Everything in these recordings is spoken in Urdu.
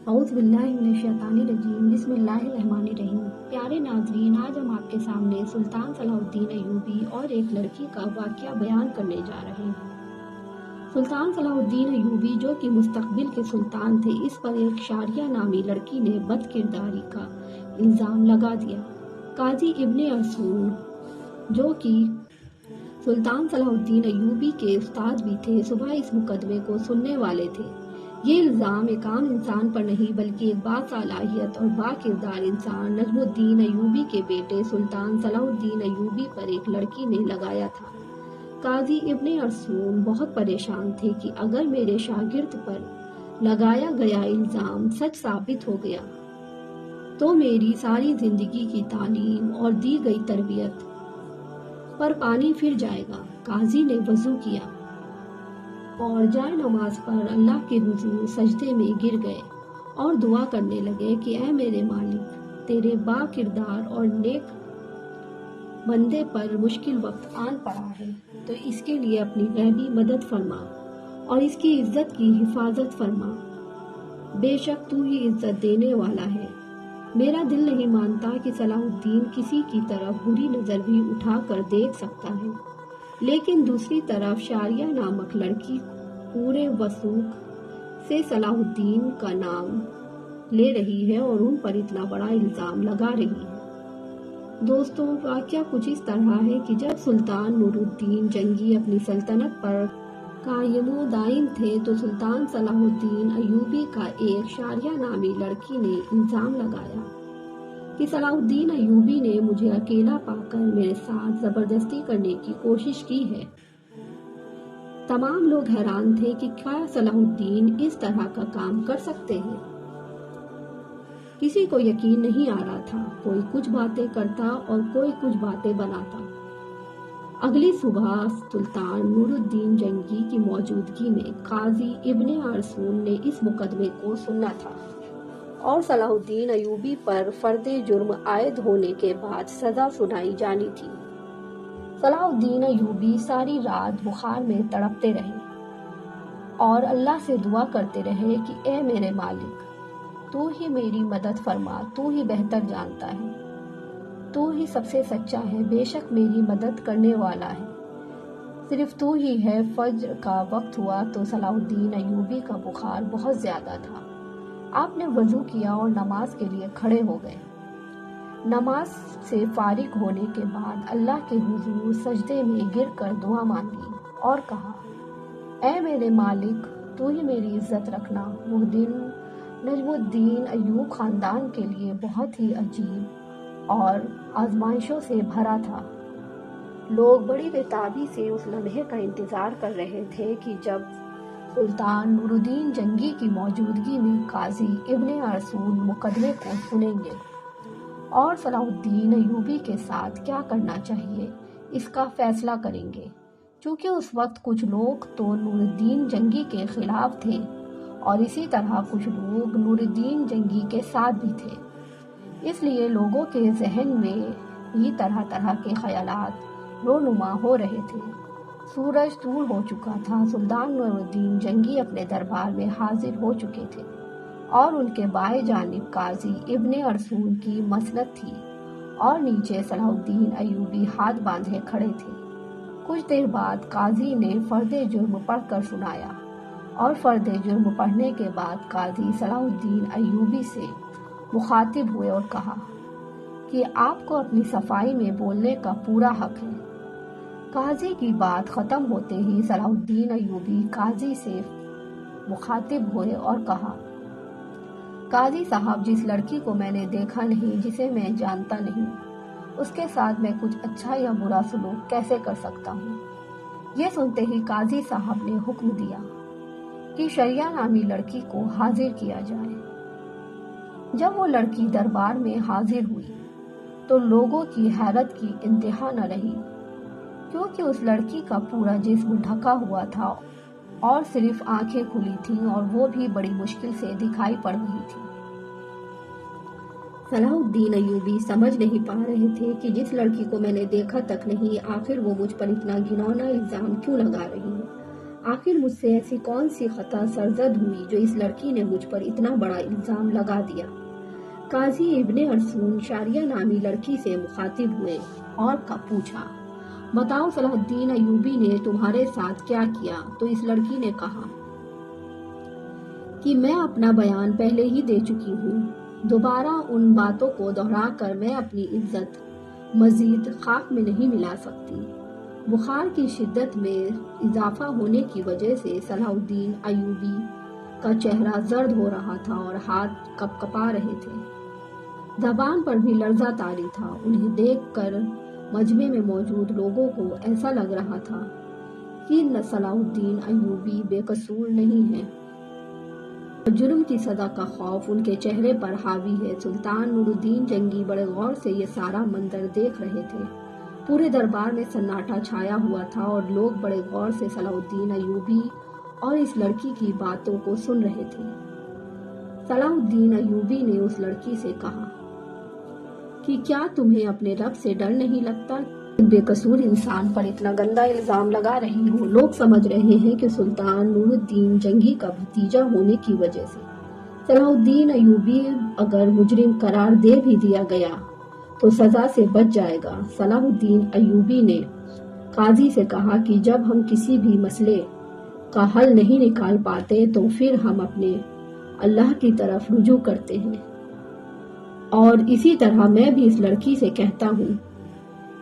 اعوذ باللہ من الشیطان الرجیم، بسم اللہ الرحمن الرحیم۔ پیارے ناظرین، آج ہم آپ کے سامنے سلطان صلاح الدین ایوبی اور ایک لڑکی کا واقعہ بیان کرنے جا رہے ہیں۔ سلطان صلاح الدین ایوبی جو کہ مستقبل کے سلطان تھے، اس پر ایک شاریہ نامی لڑکی نے بد کرداری کا الزام لگا دیا۔ قاضی ابن ارسطو جو کہ سلطان صلاح الدین ایوبی کے استاد بھی تھے، صبح اس مقدمے کو سننے والے تھے۔ یہ الزام ایک عام انسان پر نہیں بلکہ ایک باصلاحیت اور با کردار انسان نجم الدین ایوبی کے بیٹے سلطان صلاح الدین ایوبی پر ایک لڑکی نے لگایا تھا۔ قاضی ابن ارسطو بہت پریشان تھے کہ اگر میرے شاگرد پر لگایا گیا الزام سچ ثابت ہو گیا تو میری ساری زندگی کی تعلیم اور دی گئی تربیت پر پانی پھر جائے گا۔ قاضی نے وضو کیا اور جائے نماز پر اللہ کے حضور سجدے میں گر گئے اور دعا کرنے لگے کہ اے میرے مالک، تیرے با کردار اور نیک بندے پر مشکل وقت آن پڑا ہے تو اس کے لیے اپنی غیبی مدد فرما اور اس کی عزت کی حفاظت فرما۔ بے شک تو ہی عزت دینے والا ہے۔ میرا دل نہیں مانتا کہ صلاح الدین کسی کی طرف بری نظر بھی اٹھا کر دیکھ سکتا ہے، لیکن دوسری طرف شاریہ نامک لڑکی پورے وثوق سے صلاح الدین کا نام لے رہی ہے اور ان پر اتنا بڑا الزام لگا رہی ہے۔ دوستوں، واقعہ کچھ اس طرح ہے کہ جب سلطان نور الدین جنگی اپنی سلطنت پر قائم و دائم تھے تو سلطان صلاح الدین ایوبی کا ایک شاریہ نامی لڑکی نے الزام لگایا کہ صلاح الدین ایوبی نے مجھے اکیلا پا کر میرے ساتھ زبردستی کرنے کی کوشش کی ہے۔ تمام لوگ حیران تھے کہ کیا صلاح الدین اس طرح کا کام کر سکتے ہیں۔ کسی کو یقین نہیں آ رہا تھا، کوئی کچھ باتیں کرتا اور کوئی کچھ باتیں بناتا۔ اگلی صبح سلطان نور الدین جنگی کی موجودگی میں قاضی ابن ارسطو نے اس مقدمے کو سنا تھا اور صلاح الدین ایوبی پر فرد جرم عائد ہونے کے بعد سزا سنائی جانی تھی۔ صلاح الدین ایوبی ساری رات بخار میں تڑپتے رہے اور اللہ سے دعا کرتے رہے کہ اے میرے مالک، تو ہی میری مدد فرما، تو ہی بہتر جانتا ہے، تو ہی سب سے سچا ہے، بے شک میری مدد کرنے والا ہے، صرف تو ہی ہے۔ فجر کا وقت ہوا تو صلاح الدین ایوبی کا بخار بہت زیادہ تھا۔ آپ نے وضو کیا اور نماز کے لیے کھڑے ہو گئے۔ نماز سے فارغ ہونے کے بعد اللہ کے حضور سجدے میں گر کر دعا مانگی اور کہا، اے میرے مالک، تو ہی میری عزت رکھنا۔ وہ دن نجم الدین ایوب خاندان کے لیے بہت ہی عجیب اور آزمائشوں سے بھرا تھا۔ لوگ بڑی بےتابی سے اس لمحے کا انتظار کر رہے تھے کہ جب سلطان نور الدین جنگی کی موجودگی میں قاضی ابن ارسطو مقدمے کو سنیں گے اور صلاح الدین ایوبی کے ساتھ کیا کرنا چاہیے اس کا فیصلہ کریں گے۔ چونکہ اس وقت کچھ لوگ تو نور الدین جنگی کے خلاف تھے اور اسی طرح کچھ لوگ نور الدین جنگی کے ساتھ بھی تھے، اس لیے لوگوں کے ذہن میں بھی طرح طرح کے خیالات رونما ہو رہے تھے۔ سورج طلوع ہو چکا تھا، سلطان نور الدین جنگی اپنے دربار میں حاضر ہو چکے تھے اور ان کے بائیں جانب قاضی ابن ارسطو کی مسند تھی اور نیچے صلاح الدین ایوبی ہاتھ باندھے کھڑے تھے۔ کچھ دیر بعد قاضی نے فرد جرم پڑھ کر سنایا اور فرد جرم پڑھنے کے بعد قاضی صلاح الدین ایوبی سے مخاطب ہوئے اور کہا کہ آپ کو اپنی صفائی میں بولنے کا پورا حق ہے۔ قاضی کی بات ختم ہوتے ہی صلاح الدین ایوبی قاضی سے مخاطب ہوئے اور کہا، قاضی صاحب، جس لڑکی کو میں نے دیکھا نہیں، جسے میں جانتا نہیں، اس کے ساتھ میں کچھ اچھا یا برا سلوک کیسے کر سکتا ہوں؟ یہ سنتے ہی قاضی صاحب نے حکم دیا کہ شریعہ نامی لڑکی کو حاضر کیا جائے۔ جب وہ لڑکی دربار میں حاضر ہوئی تو لوگوں کی حیرت کی انتہا نہ رہی، کیونکہ اس لڑکی کا پورا جسم ڈھکا ہوا تھا اور صرف آنکھیں کھلی تھیں اور وہ بھی بڑی مشکل سے دکھائی پڑ رہی تھی۔ صلاح الدین ایوبی سمجھ نہیں پا رہے تھے کہ جس لڑکی کو میں نے دیکھا تک نہیں، آخر وہ مجھ پر اتنا گھناؤنا الزام کیوں لگا رہی ہے۔ آخر مجھ سے ایسی کون سی خطا سرزد ہوئی جو اس لڑکی نے مجھ پر اتنا بڑا الزام لگا دیا؟ قاضی ابن ارسون شاریہ نامی لڑکی سے مخاطب ہوئے اور پوچھا، بتاؤ صلاح الدین ایوبی نے تمہارے ساتھ کیا کیا؟ تو اس لڑکی نے کہا کہ میں اپنا بیان پہلے ہی دے چکی ہوں، دوبارہ ان باتوں کو دہرا کر میں اپنی عزت مزید خاک میں نہیں ملا سکتی۔ بخار کی شدت میں اضافہ ہونے کی وجہ سے صلاح الدین ایوبی کا چہرہ زرد ہو رہا تھا اور ہاتھ کپکپا رہے تھے، زبان پر بھی لرزہ طاری تھا۔ انہیں دیکھ کر مجمع میں موجود لوگوں کو ایسا لگ رہا تھا کہ صلاح الدین ایوبی بے قصور نہیں ہے، جرم کی سزا کا خوف ان کے چہرے پر حاوی ہے۔ سلطان نور الدین جنگی بڑے غور سے یہ سارا منظر دیکھ رہے تھے۔ پورے دربار میں سناٹا چھایا ہوا تھا اور لوگ بڑے غور سے صلاح الدین ایوبی اور اس لڑکی کی باتوں کو سن رہے تھے۔ صلاح الدین ایوبی نے اس لڑکی سے کہا کہ کیا تمہیں اپنے رب سے ڈر نہیں لگتا؟ بے قصور انسان پر اتنا گندا الزام لگا رہی ہو۔ لوگ سمجھ رہے ہیں کہ سلطان نور الدین جنگی کا بھتیجا ہونے کی وجہ سے صلاح الدین ایوبی اگر مجرم قرار دے بھی دیا گیا تو سزا سے بچ جائے گا۔ صلاح الدین ایوبی نے قاضی سے کہا کہ جب ہم کسی بھی مسئلے کا حل نہیں نکال پاتے تو پھر ہم اپنے اللہ کی طرف رجوع کرتے ہیں، اور اسی طرح میں بھی اس لڑکی سے کہتا ہوں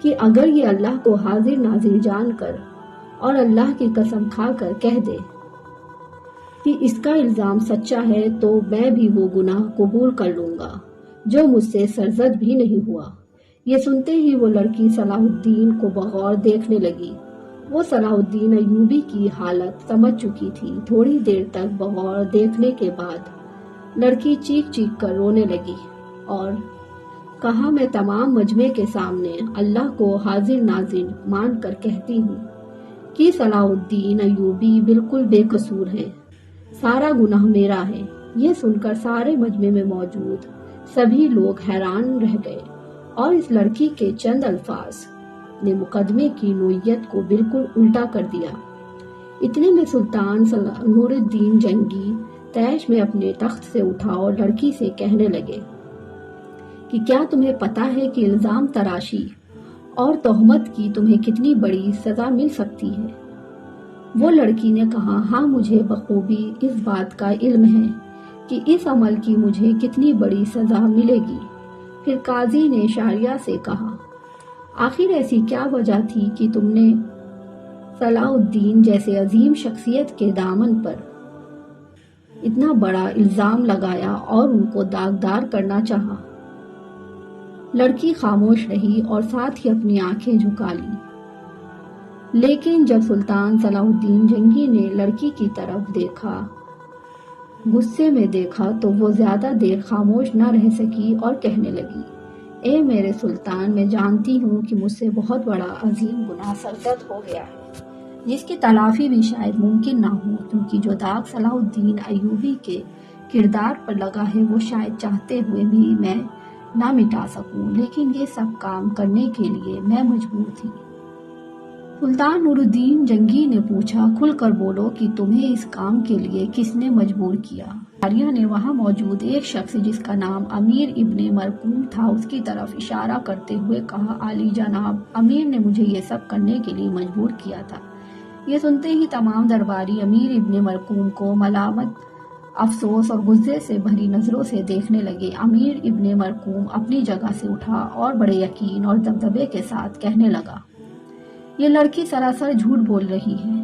کہ اگر یہ اللہ کو حاضر ناظر جان کر اور اللہ کی قسم کھا کر کہہ دے کہ اس کا الزام سچا ہے تو میں بھی وہ گناہ قبول کر لوں گا جو مجھ سے سرزد بھی نہیں ہوا۔ یہ سنتے ہی وہ لڑکی صلاح الدین کو بغور دیکھنے لگی۔ وہ صلاح الدین ایوبی کی حالت سمجھ چکی تھی۔ تھوڑی دیر تک بغور دیکھنے کے بعد لڑکی چیخ چیخ کر رونے لگی اور کہا، میں تمام مجمع کے سامنے اللہ کو حاضر ناظر مان کر کہتی ہوں کہ صلاح الدین ایوبی بالکل بے قصور ہے، سارا گناہ میرا ہے۔ یہ سن کر سارے مجمع میں موجود سبھی لوگ حیران رہ گئے اور اس لڑکی کے چند الفاظ نے مقدمے کی نوعیت کو بالکل الٹا کر دیا۔ اتنے میں سلطان نور الدین جنگی طیش میں اپنے تخت سے اٹھا اور لڑکی سے کہنے لگے کہ کیا تمہیں پتا ہے کہ الزام تراشی اور تہمت کی تمہیں کتنی بڑی سزا مل سکتی ہے؟ وہ لڑکی نے کہا، ہاں مجھے بخوبی اس بات کا علم ہے کہ اس عمل کی مجھے کتنی بڑی سزا ملے گی۔ پھر قاضی نے شاریہ سے کہا، آخر ایسی کیا وجہ تھی کہ تم نے صلاح الدین جیسے عظیم شخصیت کے دامن پر اتنا بڑا الزام لگایا اور ان کو داغدار کرنا چاہا؟ لڑکی خاموش رہی اور ساتھ ہی اپنی آنکھیں جھکا لی، لیکن جب سلطان صلاح الدین جنگی نے لڑکی کی طرف دیکھا، غصے میں دیکھا، تو وہ زیادہ دیر خاموش نہ رہ سکی اور کہنے لگی، اے میرے سلطان، میں جانتی ہوں کہ مجھ سے بہت بڑا عظیم گناہ سرزد ہو گیا ہے جس کی تلافی بھی شاید ممکن نہ ہو، کیونکہ جو داغ صلاح الدین ایوبی کے کردار پر لگا ہے وہ شاید چاہتے ہوئے بھی میں نہ مٹا سکوں، لیکن یہ سب کام کرنے کے لیے میں مجبور تھی۔ سلطان نور الدین جنگی نے پوچھا، کھل کر بولو کہ تمہیں اس کام کے لیے کس نے مجبور کیا؟ شاریہ نے وہاں موجود ایک شخص جس کا نام امیر ابن مرقوم تھا اس کی طرف اشارہ کرتے ہوئے کہا، عالی جناب، امیر نے مجھے یہ سب کرنے کے لیے مجبور کیا تھا۔ یہ سنتے ہی تمام درباری امیر ابن مرقوم کو ملامت، افسوس اور غصے سے بھری نظروں سے دیکھنے لگے۔ امیر ابن مرقوم اپنی جگہ سے اٹھا اور بڑے یقین اور دبدبے کے ساتھ کہنے لگا، یہ لڑکی سراسر جھوٹ بول رہی ہے،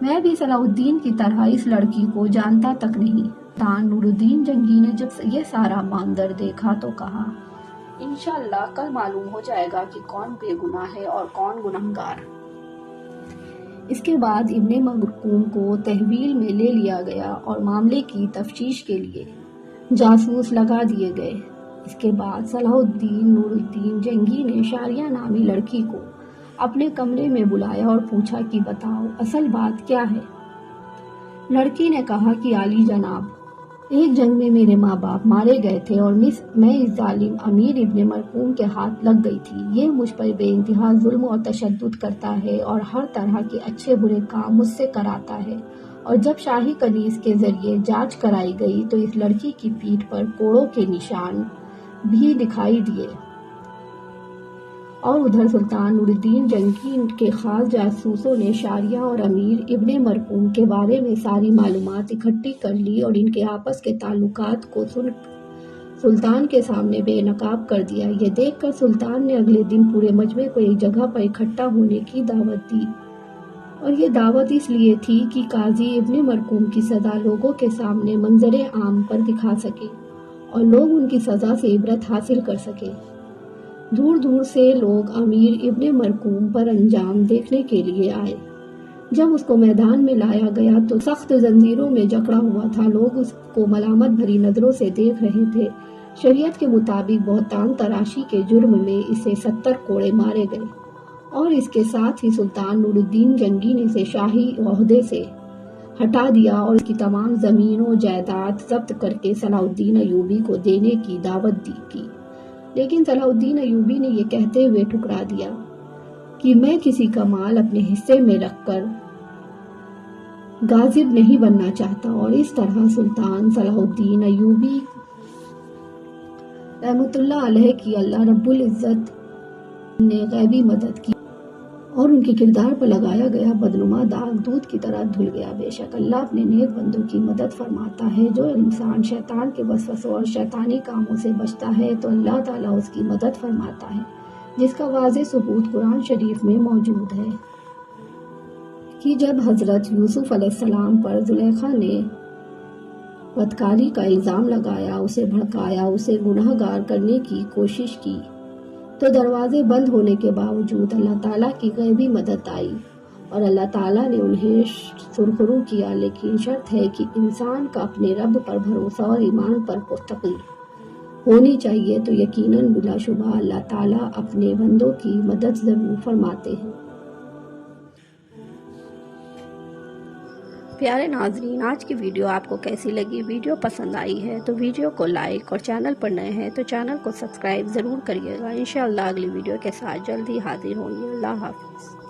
میں بھی صلاح الدین کی طرح اس لڑکی کو جانتا تک نہیں۔ سلطان نور الدین جنگی نے جب یہ سارا منظر دیکھا تو کہا، انشاءاللہ کل معلوم ہو جائے گا کہ کون بے گناہ ہے اور کون گنہگار۔ اس کے بعد ابن مرقوم کو تحویل میں لے لیا گیا اور معاملے کی تفتیش کے لیے جاسوس لگا دیے گئے۔ اس کے بعد صلاح الدین نور الدین جنگی نے شاریہ نامی لڑکی کو اپنے کمرے میں بلایا اور پوچھا کہ بتاؤ اصل بات کیا ہے؟ لڑکی نے کہا کہ عالی جناب، ایک جنگ میں میرے ماں باپ مارے گئے تھے اور میں اس ظالم امیر ابن مرقوم کے ہاتھ لگ گئی تھی۔ یہ مجھ پر بے انتہا ظلم اور تشدد کرتا ہے اور ہر طرح کے اچھے برے کام مجھ سے کراتا ہے، اور جب شاہی کنیز کے ذریعے جانچ کرائی گئی تو اس لڑکی کی پیٹھ پر کوڑوں کے نشان بھی دکھائی دیے۔ اور ادھر سلطان نور الدین جنگی کے خاص جاسوسوں نے شاریہ اور امیر ابن مرقوم کے بارے میں ساری معلومات اکٹھی کر لی اور ان کے آپس کے تعلقات کو سلطان کے سامنے بے نقاب کر دیا۔ یہ دیکھ کر سلطان نے اگلے دن پورے مجمع کو ایک جگہ پر اکٹھا ہونے کی دعوت دی، اور یہ دعوت اس لیے تھی کہ قاضی ابن مرقوم کی سزا لوگوں کے سامنے منظر عام پر دکھا سکے اور لوگ ان کی سزا سے عبرت حاصل کر سکے۔ دور دور سے لوگ امیر ابن مرقوم پر انجام دیکھنے کے لیے آئے۔ جب اس کو میدان میں لایا گیا تو سخت زنجیروں میں جکڑا ہوا تھا۔ لوگ اس کو ملامت بھری نظروں سے دیکھ رہے تھے۔ شریعت کے مطابق بہتان تراشی کے جرم میں اسے 70 کوڑے مارے گئے، اور اس کے ساتھ ہی سلطان نور الدین جنگی نے اسے شاہی عہدے سے ہٹا دیا اور اس کی تمام زمین و جائیداد ضبط کر کے صلاح الدین ایوبی کو دینے کی دعوت کی۔ لیکن صلاح الدین ایوبی نے یہ کہتے ہوئے ٹھکرا دیا کہ میں کسی کا مال اپنے حصے میں رکھ کر غاصب نہیں بننا چاہتا، اور اس طرح سلطان صلاح الدین ایوبی رحمۃ اللہ علیہ کی اللہ رب العزت نے غیبی مدد کی، اور ان کے کردار پر لگایا گیا بدنما داغ دودھ کی طرح دھل گیا۔ بے شک اللہ اپنے نیک بندوں کی مدد فرماتا ہے۔ جو انسان شیطان کے وسوسوں اور شیطانی کاموں سے بچتا ہے تو اللہ تعالیٰ اس کی مدد فرماتا ہے، جس کا واضح ثبوت قرآن شریف میں موجود ہے کہ جب حضرت یوسف علیہ السلام پر زلیخا نے بدکاری کا الزام لگایا، اسے بھڑکایا، اسے گناہ گار کرنے کی کوشش کی، تو دروازے بند ہونے کے باوجود اللہ تعالیٰ کی غیبی مدد آئی اور اللہ تعالیٰ نے انہیں سرخرو کیا۔ لیکن شرط ہے کہ انسان کا اپنے رب پر بھروسہ اور ایمان پر پختگی ہونی چاہیے، تو یقیناً بلا شبہ اللہ تعالیٰ اپنے بندوں کی مدد ضرور فرماتے ہیں۔ پیارے ناظرین، آج کی ویڈیو آپ کو کیسی لگی؟ ویڈیو پسند آئی ہے تو ویڈیو کو لائک، اور چینل پر نئے ہیں تو چینل کو سبسکرائب ضرور کریے گا۔ انشاءاللہ اگلی ویڈیو کے ساتھ جلد ہی حاضر ہوں گے۔ اللہ حافظ۔